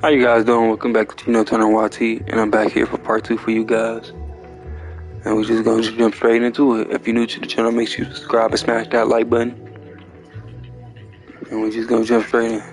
How you guys doing? Welcome back to Tino Turner YT, and I'm back here for part 2 for you guys. And we're just gonna jump straight into it. If you're new to the channel, make sure you subscribe and smash that like button. And we're just gonna jump straight in.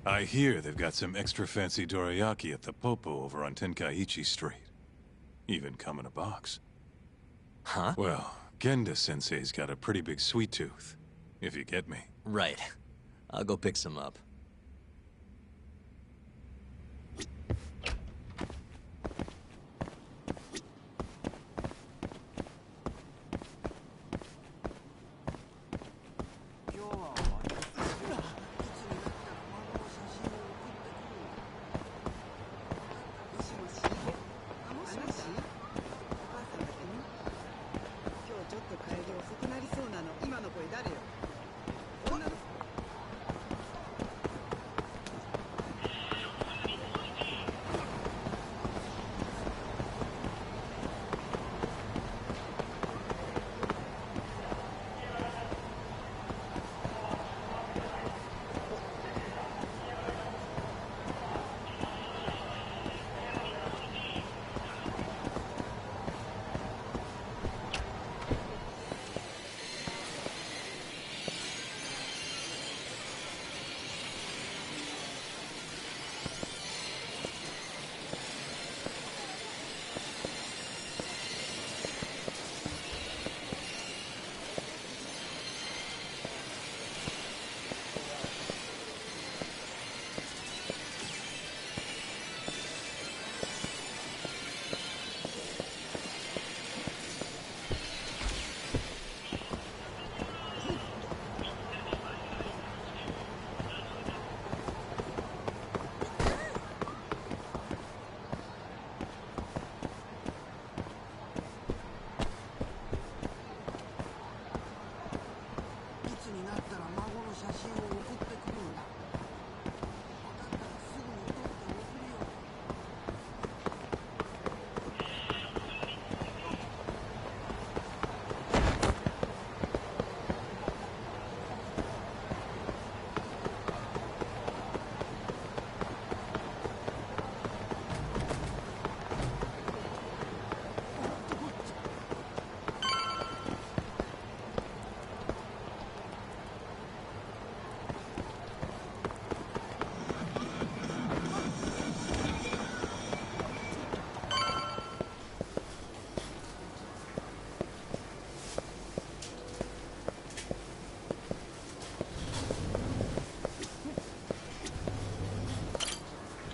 I hear they've got some extra fancy dorayaki at the Popo over on Tenkaichi Street. Even come in a box. Huh? Well, Genda-sensei's got a pretty big sweet tooth, if you get me. Right. I'll go pick some up.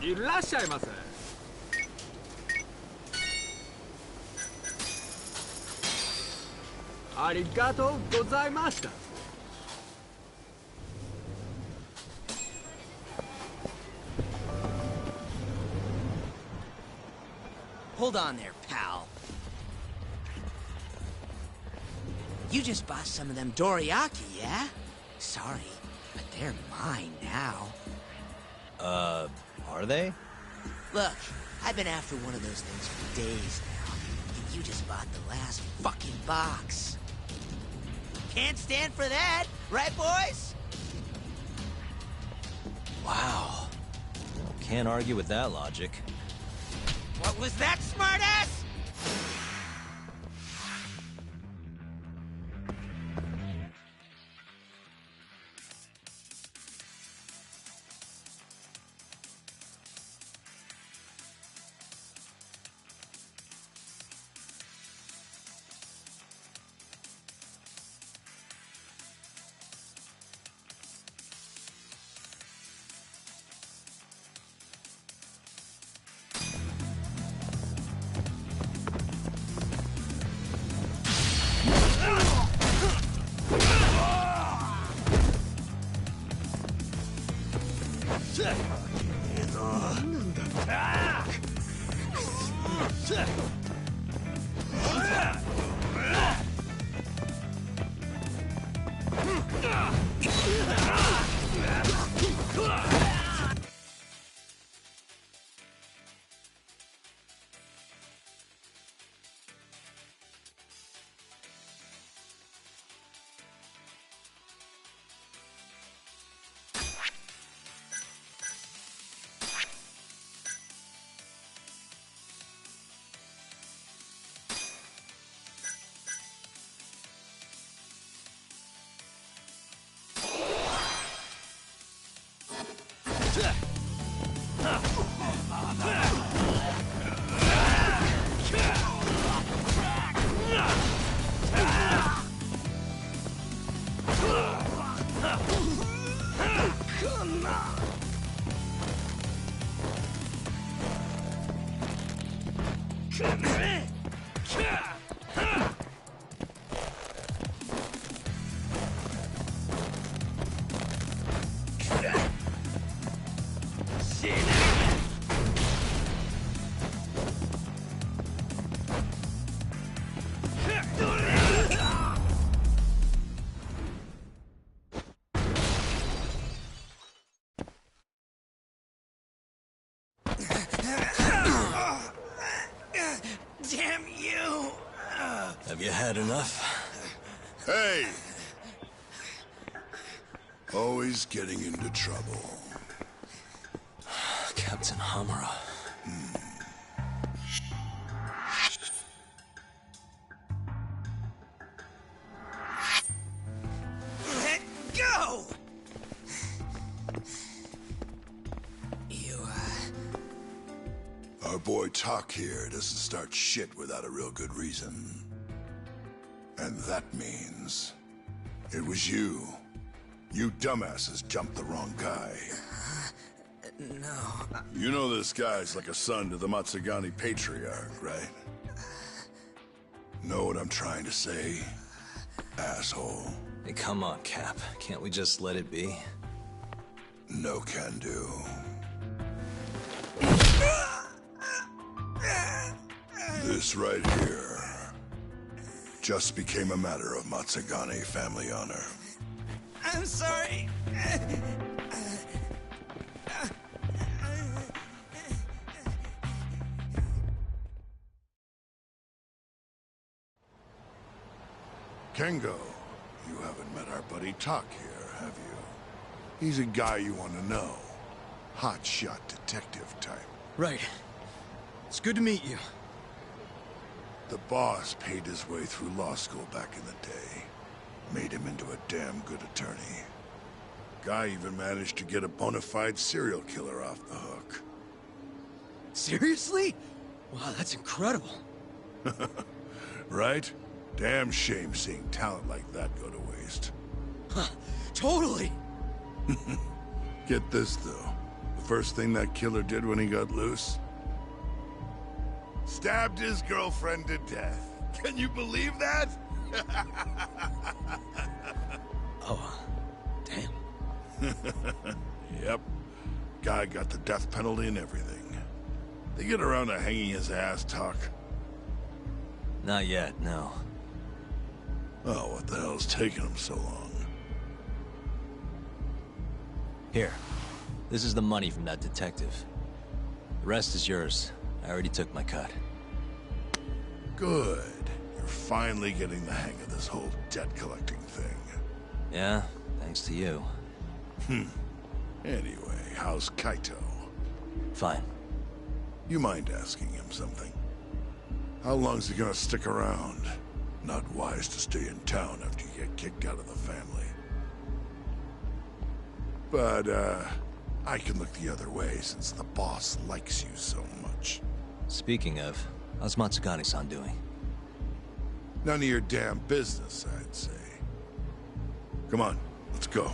いらっしゃいませ。ありがとうございました。Hold on there, pal. You just bought some of them dorayaki, yeah? Sorry, but they're mine now. Are they? Look, I've been after one of those things for days now, and you just bought the last fucking box. Can't stand for that, right, boys? Wow. Well, can't argue with that logic. What was that, smartass? Damn you! Have you had enough? Hey! Always getting into trouble. Captain Hamura. Let go! Our boy Talk here doesn't start shit without a real good reason. And that means... it was you. You dumbasses jumped the wrong guy. No. You know this guy's like a son to the Matsugani Patriarch, right? Know what I'm trying to say? Asshole. Hey, come on, Cap. Can't we just let it be? No can do. This right here just became a matter of Matsugani family honor. I'm sorry. Kengo, you haven't met our buddy Talk here, have you? He's a guy you want to know. Hotshot detective type. Right. It's good to meet you. The boss paid his way through law school back in the day. Made him into a damn good attorney. Guy even managed to get a bona fide serial killer off the hook. Seriously? Wow, that's incredible. Right? Damn shame seeing talent like that go to waste. Huh, totally. Get this, though. The first thing that killer did when he got loose? Stabbed his girlfriend to death. Can you believe that? Oh, damn. Yep. Guy got the death penalty and everything. They get around to hanging his ass, Talk. Not yet, no. Oh, what the hell's taking him so long? Here. This is the money from that detective. The rest is yours. I already took my cut. Good. You're finally getting the hang of this whole debt-collecting thing. Yeah, thanks to you. Anyway, how's Kaito? Fine. You mind asking him something? How long's he gonna stick around? Not wise to stay in town after you get kicked out of the family. But, I can look the other way since the boss likes you so much. Speaking of, how's Matsugani-san doing? None of your damn business, I'd say. Come on, let's go.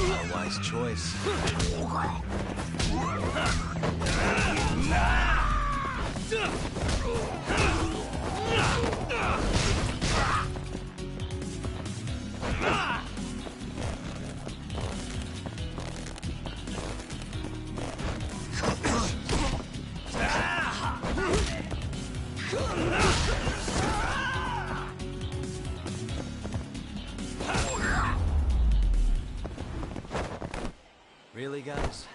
A wise choice. Really, guys?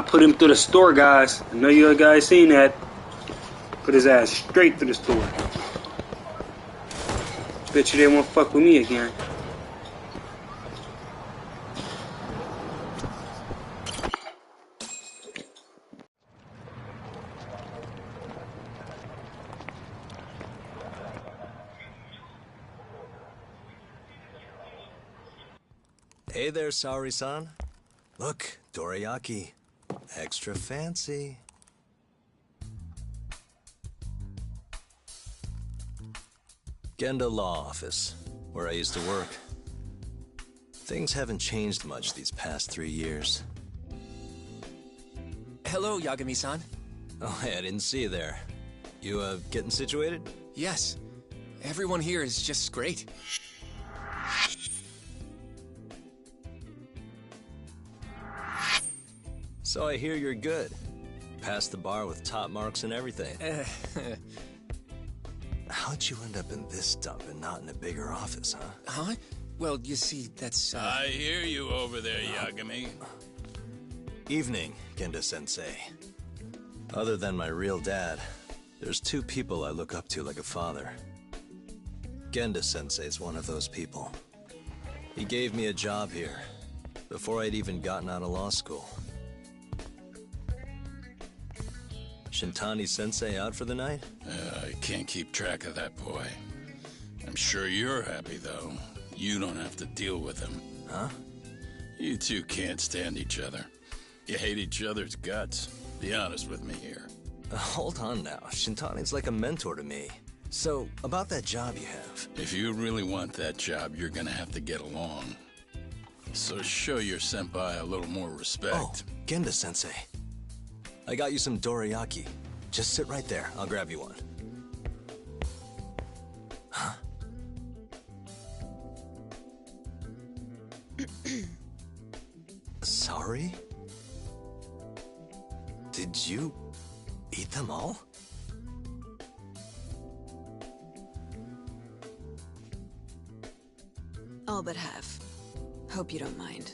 put him through the store, guys. I know you guys seen that. Put his ass straight through the store. Bet you they won't fuck with me again. Hey there, Saori-san. Look, dorayaki. Extra fancy. Genda Law Office, where I used to work. Things haven't changed much these past 3 years. Hello, Yagami-san. Oh, hey, I didn't see you there. You, getting situated? Yes. Everyone here is just great. So I hear you're good. Passed the bar with top marks and everything. How'd you end up in this dump and not in a bigger office, huh? Huh? Well, you see, that's, I hear you over there, Yagami. Evening, Genda-sensei. Other than my real dad, there's 2 people I look up to like a father. Genda-sensei's one of those people. He gave me a job here, before I'd even gotten out of law school. Shintani-sensei out for the night? I can't keep track of that boy. I'm sure you're happy, though. You don't have to deal with him. Huh? You two can't stand each other. You hate each other's guts. Be honest with me here. Hold on now. Shintani's like a mentor to me. So, about that job you have. If you really want that job, you're gonna have to get along. So show your senpai a little more respect. Oh, Genda-sensei. I got you some dorayaki. Just sit right there. I'll grab you one. Huh? Sorry? Did you eat them all? All but half. Hope you don't mind.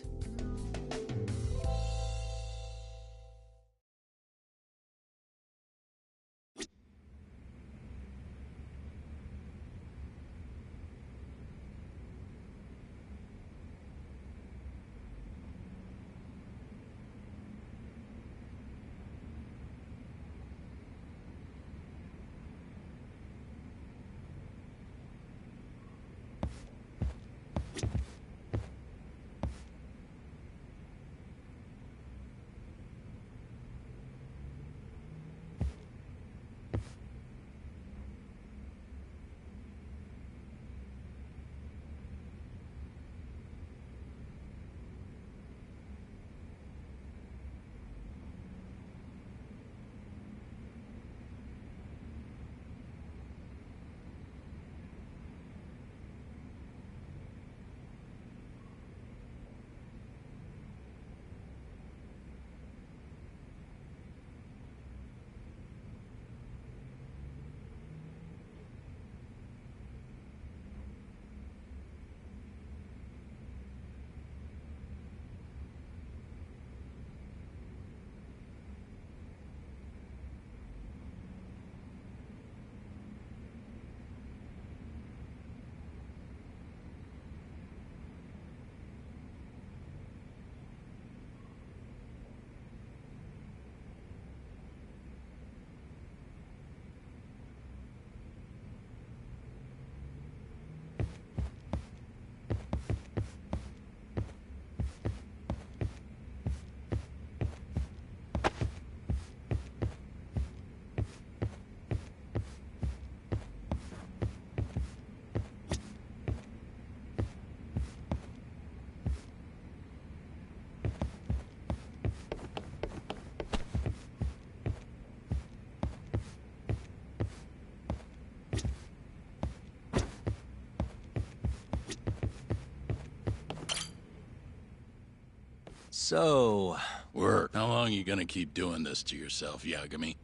So... Work. How long you gonna keep doing this to yourself, Yagami?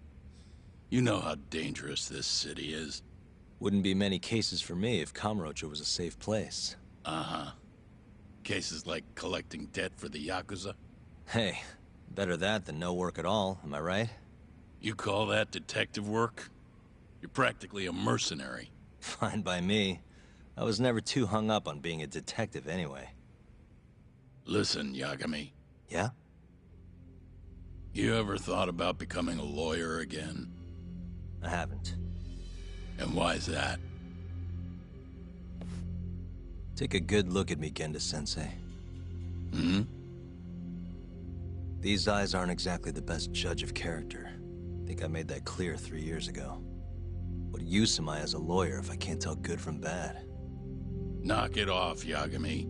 You know how dangerous this city is. Wouldn't be many cases for me if Kamurocho was a safe place. Uh-huh. Cases like collecting debt for the Yakuza? Hey, Better that than no work at all, am I right? You call that detective work? You're practically a mercenary. Fine by me. I was never too hung up on being a detective anyway. Listen, Yagami. Yeah? You ever thought about becoming a lawyer again? I haven't. And why's that? Take a good look at me, Genda-sensei. Hmm? These eyes aren't exactly the best judge of character. I think I made that clear 3 years ago. What use am I as a lawyer if I can't tell good from bad? Knock it off, Yagami.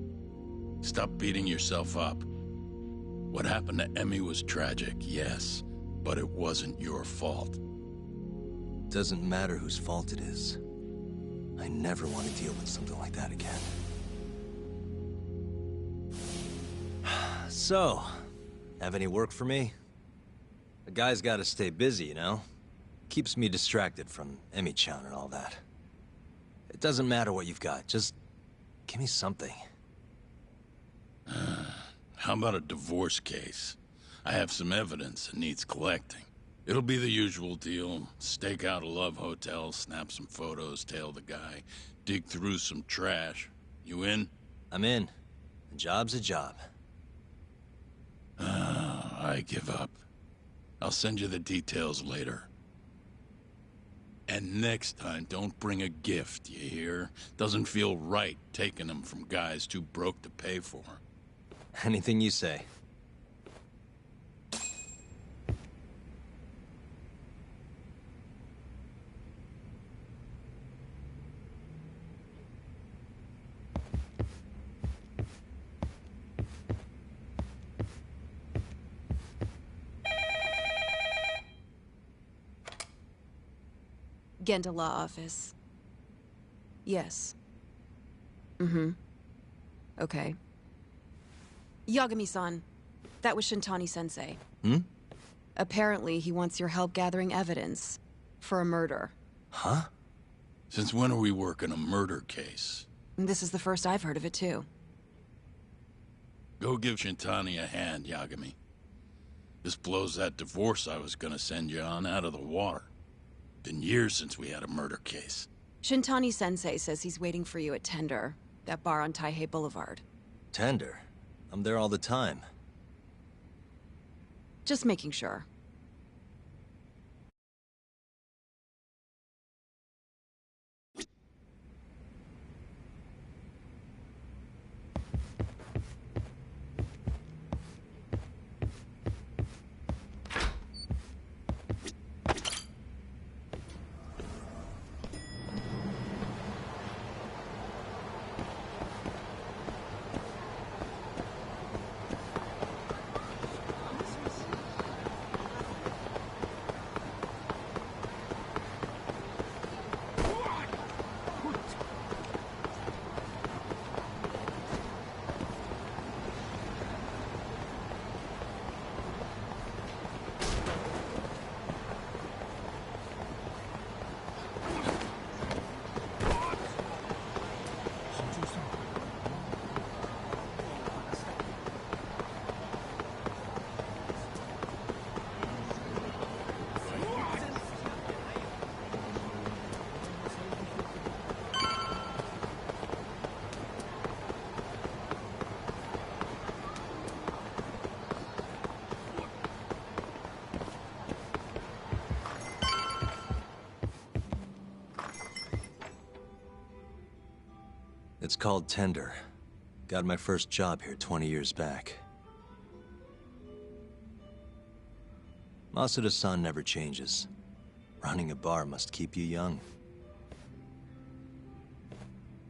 Stop beating yourself up. What happened to Emmy was tragic, yes, but it wasn't your fault. Doesn't matter whose fault it is. I never want to deal with something like that again. So, have any work for me? A guy's gotta stay busy, you know? Keeps me distracted from Emmy-chan and all that. It doesn't matter what you've got, just give me something. How about a divorce case? I have some evidence that needs collecting. It'll be the usual deal. Stake out a love hotel, snap some photos, tail the guy, dig through some trash. You in? I'm in. A job's a job. I give up. I'll send you the details later. And next time, don't bring a gift, you hear? Doesn't feel right taking them from guys too broke to pay for. Anything you say. Genda Law Office. Yes. Mm-hmm. Okay. Yagami-san, that was Shintani-sensei. Hmm? Apparently, he wants your help gathering evidence for a murder. Huh? Since when are we working a murder case? This is the first I've heard of it, too. Go give Shintani a hand, Yagami. This blows that divorce I was gonna send you on out of the water. Been years since we had a murder case. Shintani-sensei says he's waiting for you at Tender, that bar on Taihei Boulevard. Tender? I'm there all the time. Just making sure. It's called Tender. Got my first job here 20 years back. Masuda-san never changes. Running a bar must keep you young.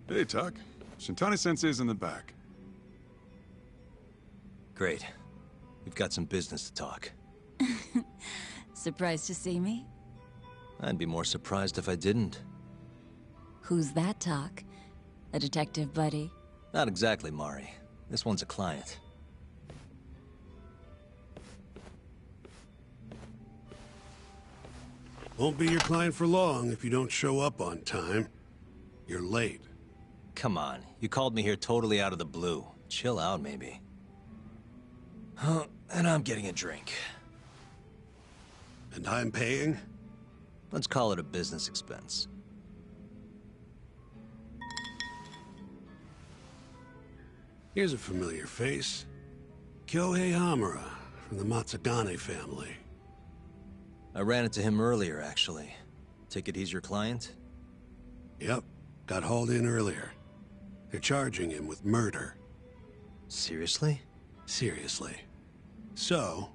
Hey, Tuck. Shintani-sensei's in the back. Great. We've got some business to talk. Surprised to see me? I'd be more surprised if I didn't. Who's that, Talk? A detective buddy? Not exactly, Mari. This one's a client. Won't be your client for long if you don't show up on time. You're late. Come on, you called me here totally out of the blue. Chill out, maybe. And I'm getting a drink. And I'm paying? Let's call it a business expense. Here's a familiar face. Kyohei Hamura, from the Matsugane family. I ran into him earlier, actually. Take it he's your client? Yep, got hauled in earlier. They're charging him with murder. Seriously? Seriously. So,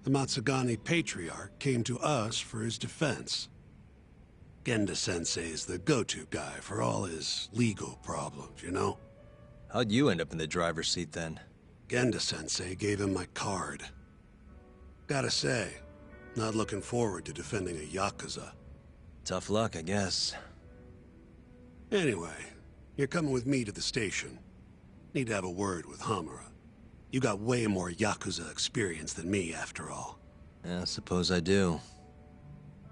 the Matsugane patriarch came to us for his defense. Genda-sensei is the go-to guy for all his legal problems, you know? How'd you end up in the driver's seat then? Genda-sensei gave him my card. Gotta say, not looking forward to defending a Yakuza. Tough luck, I guess. Anyway, you're coming with me to the station. Need to have a word with Hamura. You got way more Yakuza experience than me, after all. Yeah, I suppose I do.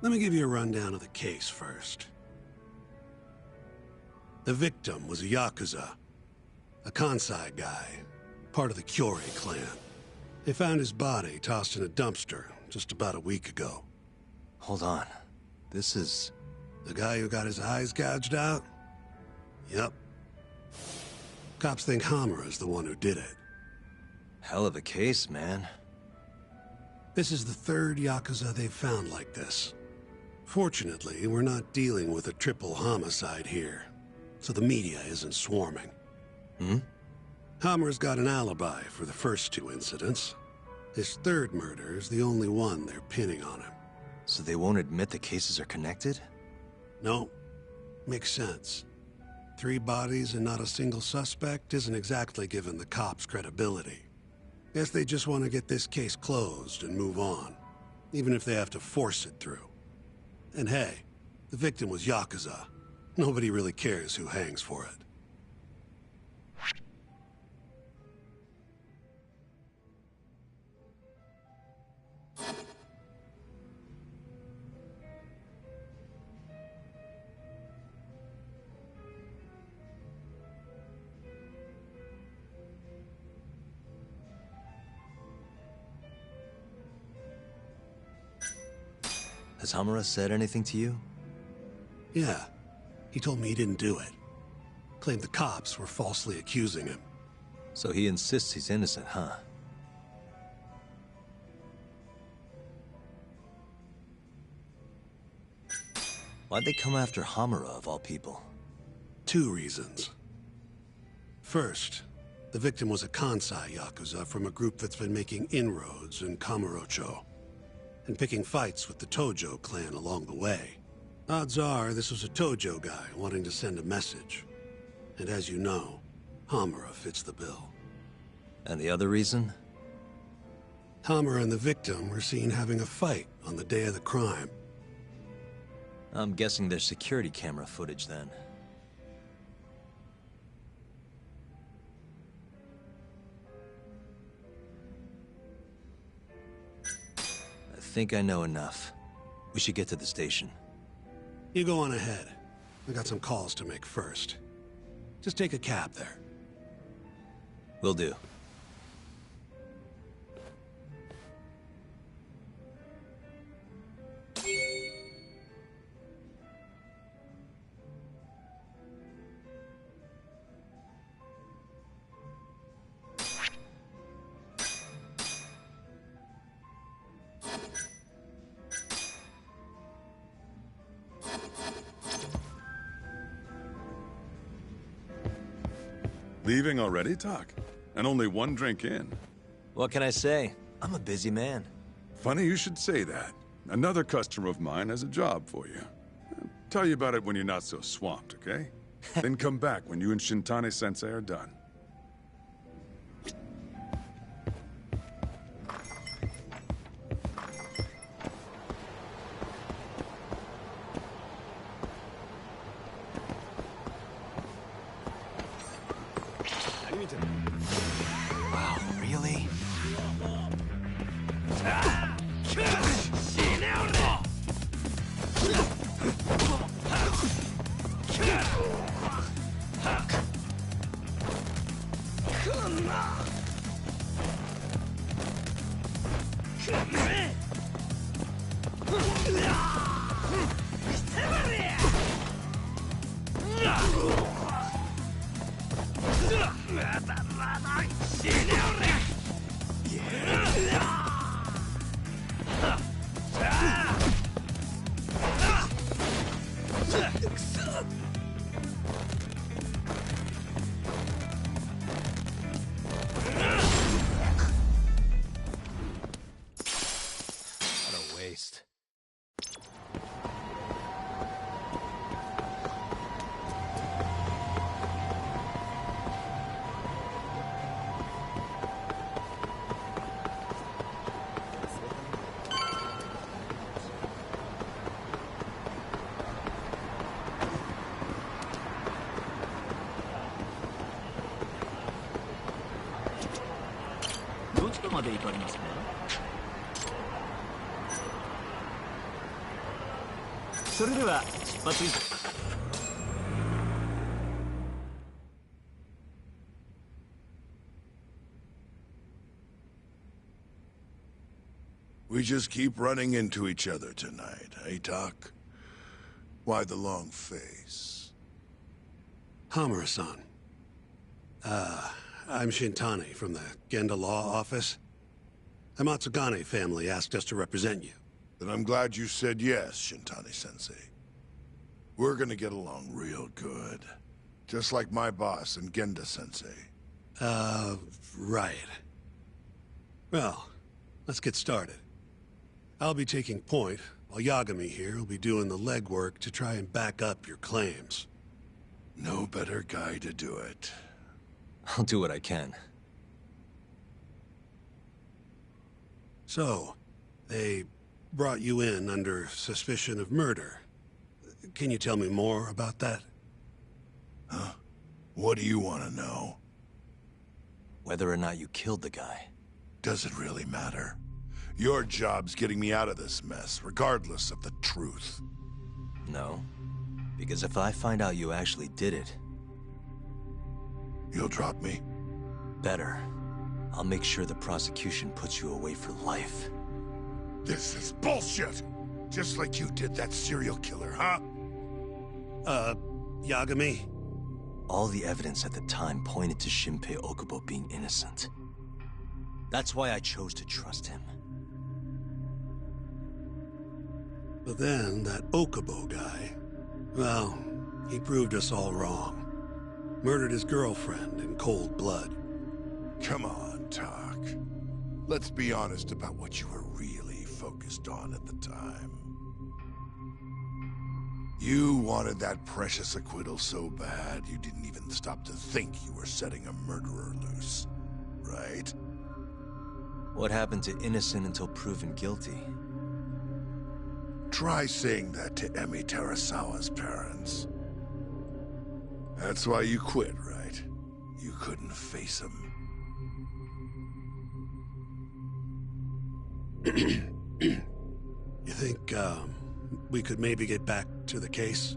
Let me give you a rundown of the case first. The victim was a Yakuza. A Kansai guy, part of the Kyorei clan. They found his body tossed in a dumpster just about a week ago. Hold on. This is... The guy who got his eyes gouged out? Yep. Cops think Hamura's the one who did it. Hell of a case, man. This is the third Yakuza they've found like this. Fortunately, we're not dealing with a triple homicide here, so the media isn't swarming. Hamura's got an alibi for the first two incidents. His third murder is the only one they're pinning on him. So they won't admit the cases are connected? No. Makes sense. 3 bodies and not a single suspect isn't exactly giving the cops credibility. Guess they just want to get this case closed and move on, even if they have to force it through. And hey, the victim was Yakuza. Nobody really cares who hangs for it. Has Hamura said anything to you? Yeah. He told me he didn't do it. Claimed the cops were falsely accusing him. So he insists he's innocent, huh? Why'd they come after Hamura, of all people? 2 reasons. First, the victim was a Kansai Yakuza from a group that's been making inroads in Kamurocho, and picking fights with the Tojo clan along the way. Odds are this was a Tojo guy wanting to send a message. And as you know, Hamura fits the bill. And the other reason? Hamura and the victim were seen having a fight on the day of the crime. I'm guessing there's security camera footage then. I think I know enough. We should get to the station. You go on ahead. I got some calls to make first. Just take a cab there. Will do. Leaving already, Doc? And only 1 drink in. What can I say? I'm a busy man. Funny you should say that. Another customer of mine has a job for you. I'll tell you about it when you're not so swamped, okay? Then come back when you and Shintani-sensei are done. Wow, really? What a waste. We just keep running into each other tonight, eh, Doc? Why the long face? Hamura-san. I'm Shintani from the Genda Law Office. The Matsugane family asked us to represent you. Then I'm glad you said yes, Shintani-sensei. We're gonna get along real good. Just like my boss and Genda-sensei. Right. Well, let's get started. I'll be taking point, while Yagami here will be doing the legwork to try and back up your claims. No better guy to do it. I'll do what I can. So, they brought you in under suspicion of murder. Can you tell me more about that? Huh? What do you want to know? Whether or not you killed the guy. Does it really matter? Your job's getting me out of this mess, regardless of the truth. No. Because if I find out you actually did it... You'll drop me? Better. I'll make sure the prosecution puts you away for life. This is bullshit! Just like you did that serial killer, huh? Yagami? All the evidence at the time pointed to Shinpei Okubo being innocent. That's why I chose to trust him. But then, that Okubo guy... Well, he proved us all wrong. Murdered his girlfriend in cold blood. Come on, Talk. Let's be honest about what you were really focused on at the time. You wanted that precious acquittal so bad, you didn't even stop to think you were setting a murderer loose. Right? What happened to innocent until proven guilty? Try saying that to Emi Terasawa's parents. That's why you quit, right? You couldn't face him. You think, we could maybe get back to the case?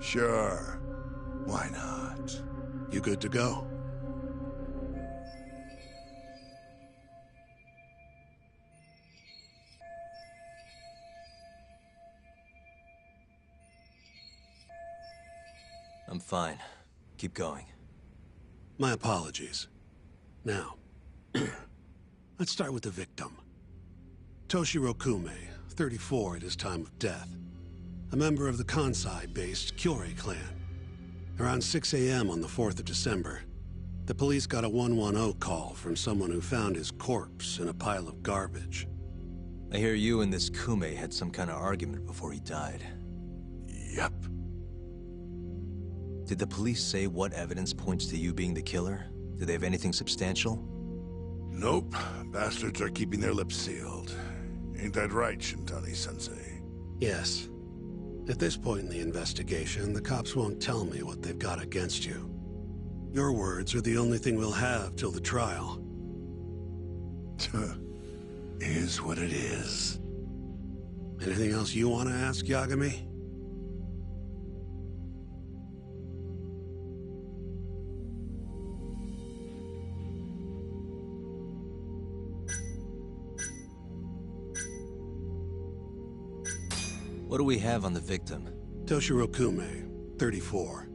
Sure. Why not? You good to go? I'm fine. Keep going. My apologies. Now, let's start with the victim. Toshiro Kume, 34 at his time of death. A member of the Kansai-based Kyorei clan. Around 6 a.m. on the 4th of December, the police got a 110 call from someone who found his corpse in a pile of garbage. I hear you and this Kume had some kind of argument before he died. Yep. Did the police say what evidence points to you being the killer? Do they have anything substantial? Nope. Bastards are keeping their lips sealed. Ain't that right, Shintani-sensei? Yes. At this point in the investigation, the cops won't tell me what they've got against you. Your words are the only thing we'll have till the trial. Is what it is. Anything else you want to ask, Yagami? What do we have on the victim? Toshiro Kume, 34.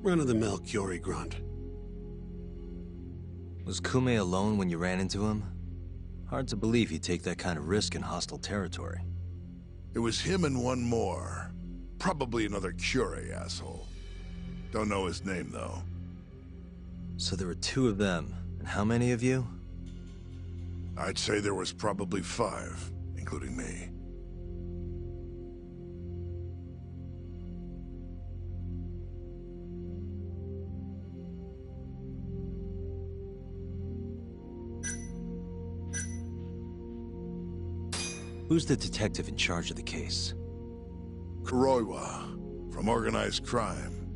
Run-of-the-mill Kyori grunt. Was Kume alone when you ran into him? Hard to believe he'd take that kind of risk in hostile territory. It was him and one more. Probably another Curie asshole. Don't know his name, though. So there were 2 of them, and how many of you? I'd say there was probably 5, including me. Who's the detective in charge of the case? Kuroiwa, from organized crime.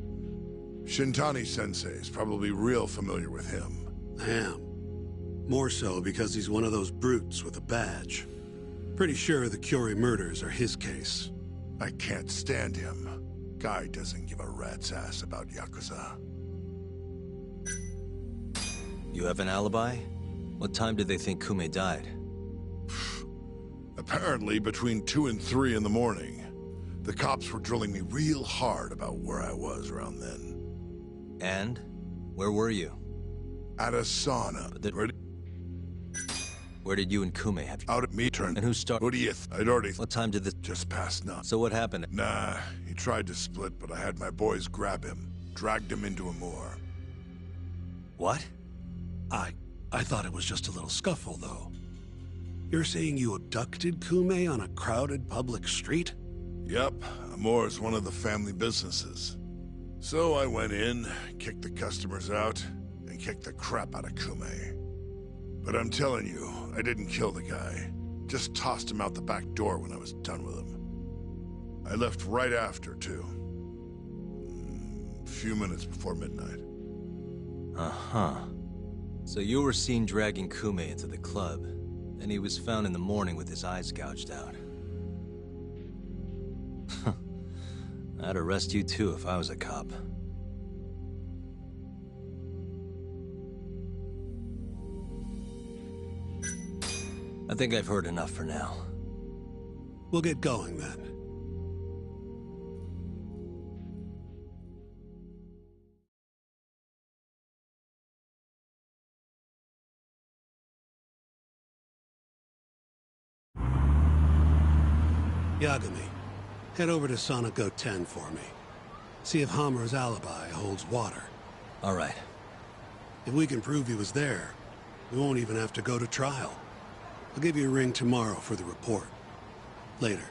Shintani-sensei is probably real familiar with him. Damn. More so because he's one of those brutes with a badge. Pretty sure the Curie murders are his case. I can't stand him. Guy doesn't give a rat's ass about Yakuza. You have an alibi? What time did they think Kume died? Apparently between 2 and 3 in the morning. The cops were drilling me real hard about where I was around then. And? Where were you? At a sauna. Where did you and Kume have... Out at me turn. And who started... What do you... I'd already... What time did this... Just past 9. So what happened? Nah, he tried to split, but I had my boys grab him. Dragged him into a moor. What? I thought it was just a little scuffle, though. You're saying you abducted Kume on a crowded public street? Yep, a moor's one of the family businesses. So I went in, kicked the customers out, and kicked the crap out of Kume. But I'm telling you, I didn't kill the guy. Just tossed him out the back door when I was done with him. I left right after, too. A few minutes before midnight. Uh-huh. So you were seen dragging Kume into the club, and he was found in the morning with his eyes gouged out. I'd arrest you too if I was a cop. I think I've heard enough for now. We'll get going then. Yagami, head over to Sonico 10 for me. See if Hamura's alibi holds water. All right. If we can prove he was there, we won't even have to go to trial. I'll give you a ring tomorrow for the report. Later.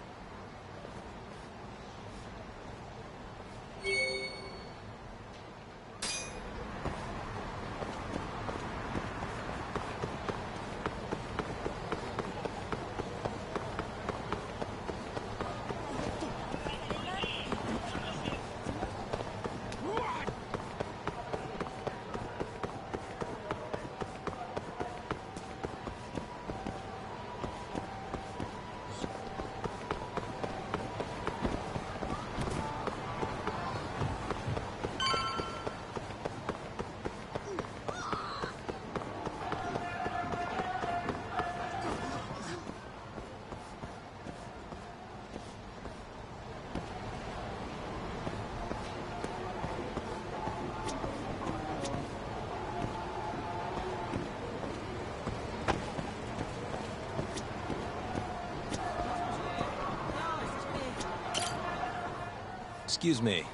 Excuse me.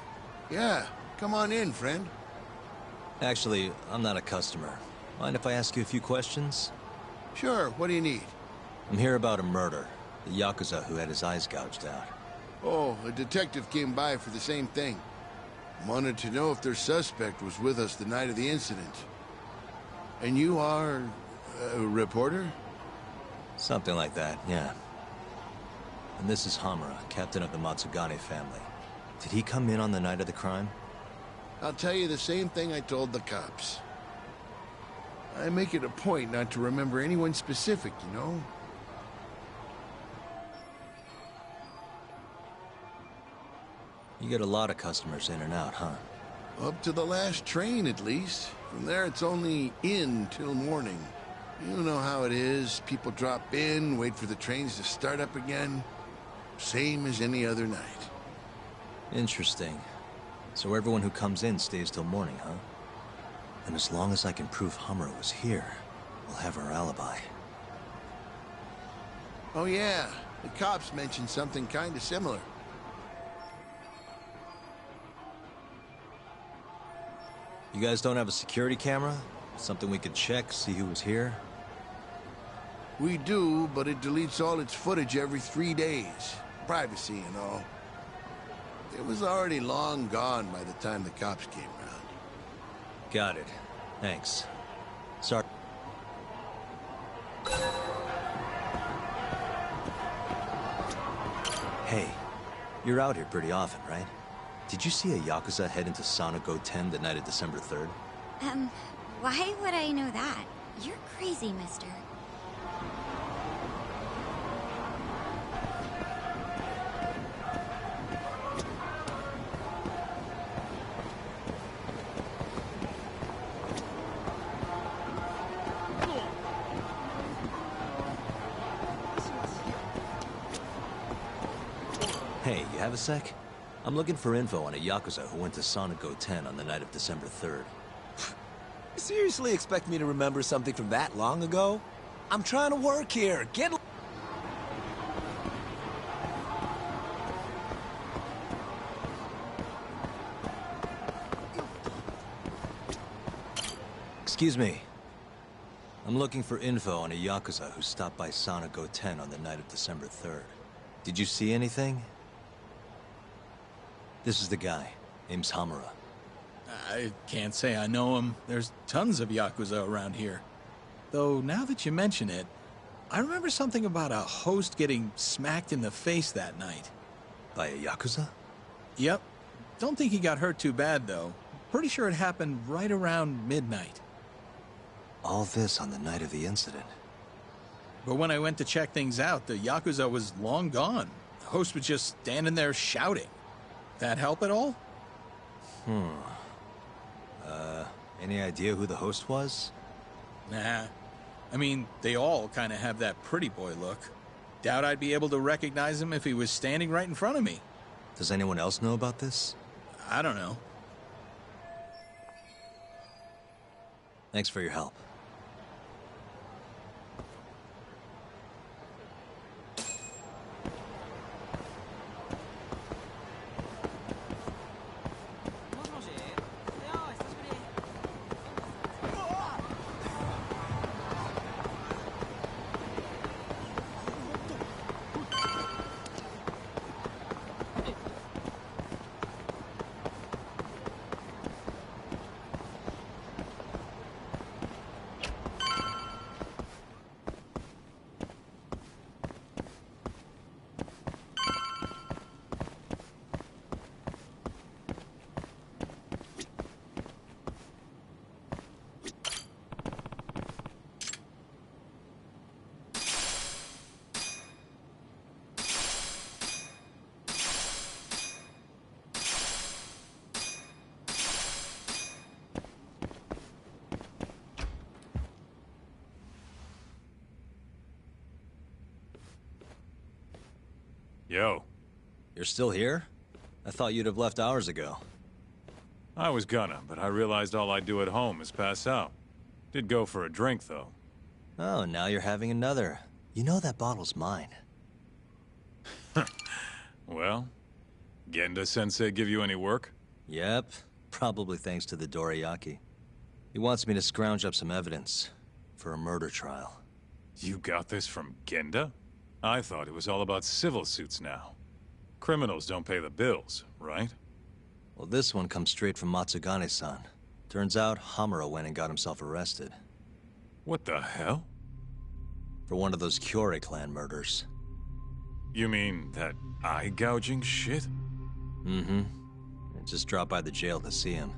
Yeah, come on in, friend. Actually, I'm not a customer. Mind if I ask you a few questions? Sure, what do you need? I'm here about a murder. The Yakuza who had his eyes gouged out. Oh, a detective came by for the same thing. Wanted to know if their suspect was with us the night of the incident. And you are... a reporter? Something like that, yeah. And this is Hamura, captain of the Matsugane family. Did he come in on the night of the crime? I'll tell you the same thing I told the cops. I make it a point not to remember anyone specific, you know? You get a lot of customers in and out, huh? Up to the last train, at least. From there, it's only in till morning. You know how it is. People drop in, wait for the trains to start up again. Same as any other night. Interesting. So everyone who comes in stays till morning, huh? And as long as I can prove Hamura was here, we'll have our alibi. Oh yeah, the cops mentioned something kinda similar. You guys don't have a security camera? Something we could check, see who was here? We do, but it deletes all its footage every 3 days. Privacy and all. It was already long gone by the time the cops came around. Got it. Thanks. Sorry. Hey, you're out here pretty often, right? Did you see a Yakuza head into Sonic 10 the night of December 3rd? Why would I know that? You're crazy, mister. Hey, you have a sec? I'm looking for info on a Yakuza who went to Sonic 10 on the night of December 3rd. Seriously expect me to remember something from that long ago? I'm trying to work here. Get... Excuse me. I'm looking for info on a Yakuza who stopped by Sonic 10 on the night of December 3rd. Did you see anything? This is the guy. Name's Hamura. I can't say I know him. There's tons of Yakuza around here. Though, now that you mention it, I remember something about a host getting smacked in the face that night. By a Yakuza? Yep. Don't think he got hurt too bad, though. Pretty sure it happened right around midnight. All this on the night of the incident. But when I went to check things out, the Yakuza was long gone. The host was just standing there shouting. That help at all? Any idea who the host was? Nah. I mean, they all kind of have that pretty boy look. Doubt I'd be able to recognize him if he was standing right in front of me. Does anyone else know about this? I don't know. Thanks for your help. Yo. You're still here? I thought you'd have left hours ago. I was gonna, but I realized all I do at home is pass out. Did go for a drink, though. Oh, now you're having another. You know that bottle's mine. Well, Genda-sensei give you any work? Yep, probably thanks to the Dorayaki. He wants me to scrounge up some evidence for a murder trial. You got this from Genda? I thought it was all about civil suits now. Criminals don't pay the bills, right? Well, this one comes straight from Matsugane-san. Turns out Hamura went and got himself arrested. What the hell? For one of those Kyorei clan murders. You mean that eye-gouging shit? Mm-hmm. I just dropped by the jail to see him.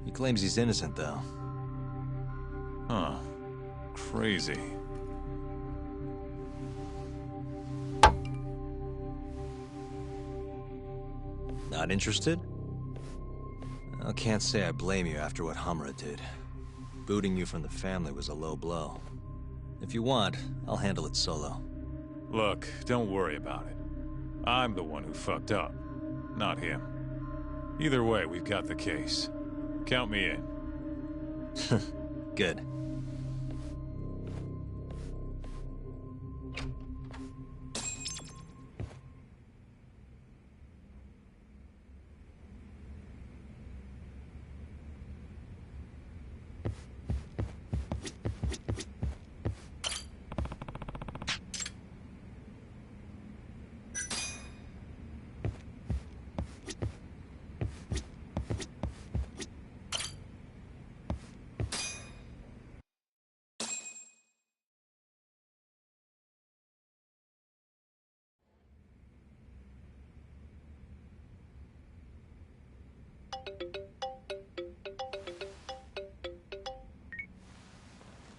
He claims he's innocent, though. Huh. Crazy. Not interested? I can't say I blame you after what Hamura did. Booting you from the family was a low blow. If you want, I'll handle it solo. Look, don't worry about it. I'm the one who fucked up, not him. Either way, we've got the case. Count me in. Good.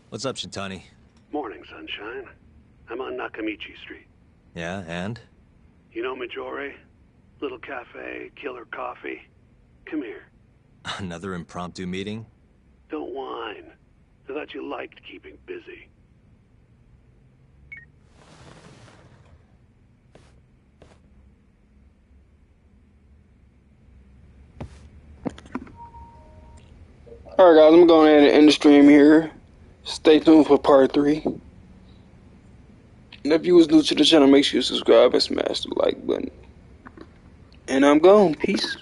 What's up, Shintani? Morning, sunshine. I'm on Nakamichi Street. Yeah, and? You know Majore? Little cafe, killer coffee. Come here. Another impromptu meeting? Don't whine. I thought you liked keeping busy. Alright guys, I'm going ahead and end the stream here. Stay tuned for part 3. And if you was new to the channel, make sure you subscribe and smash the like button. And I'm gone. Peace.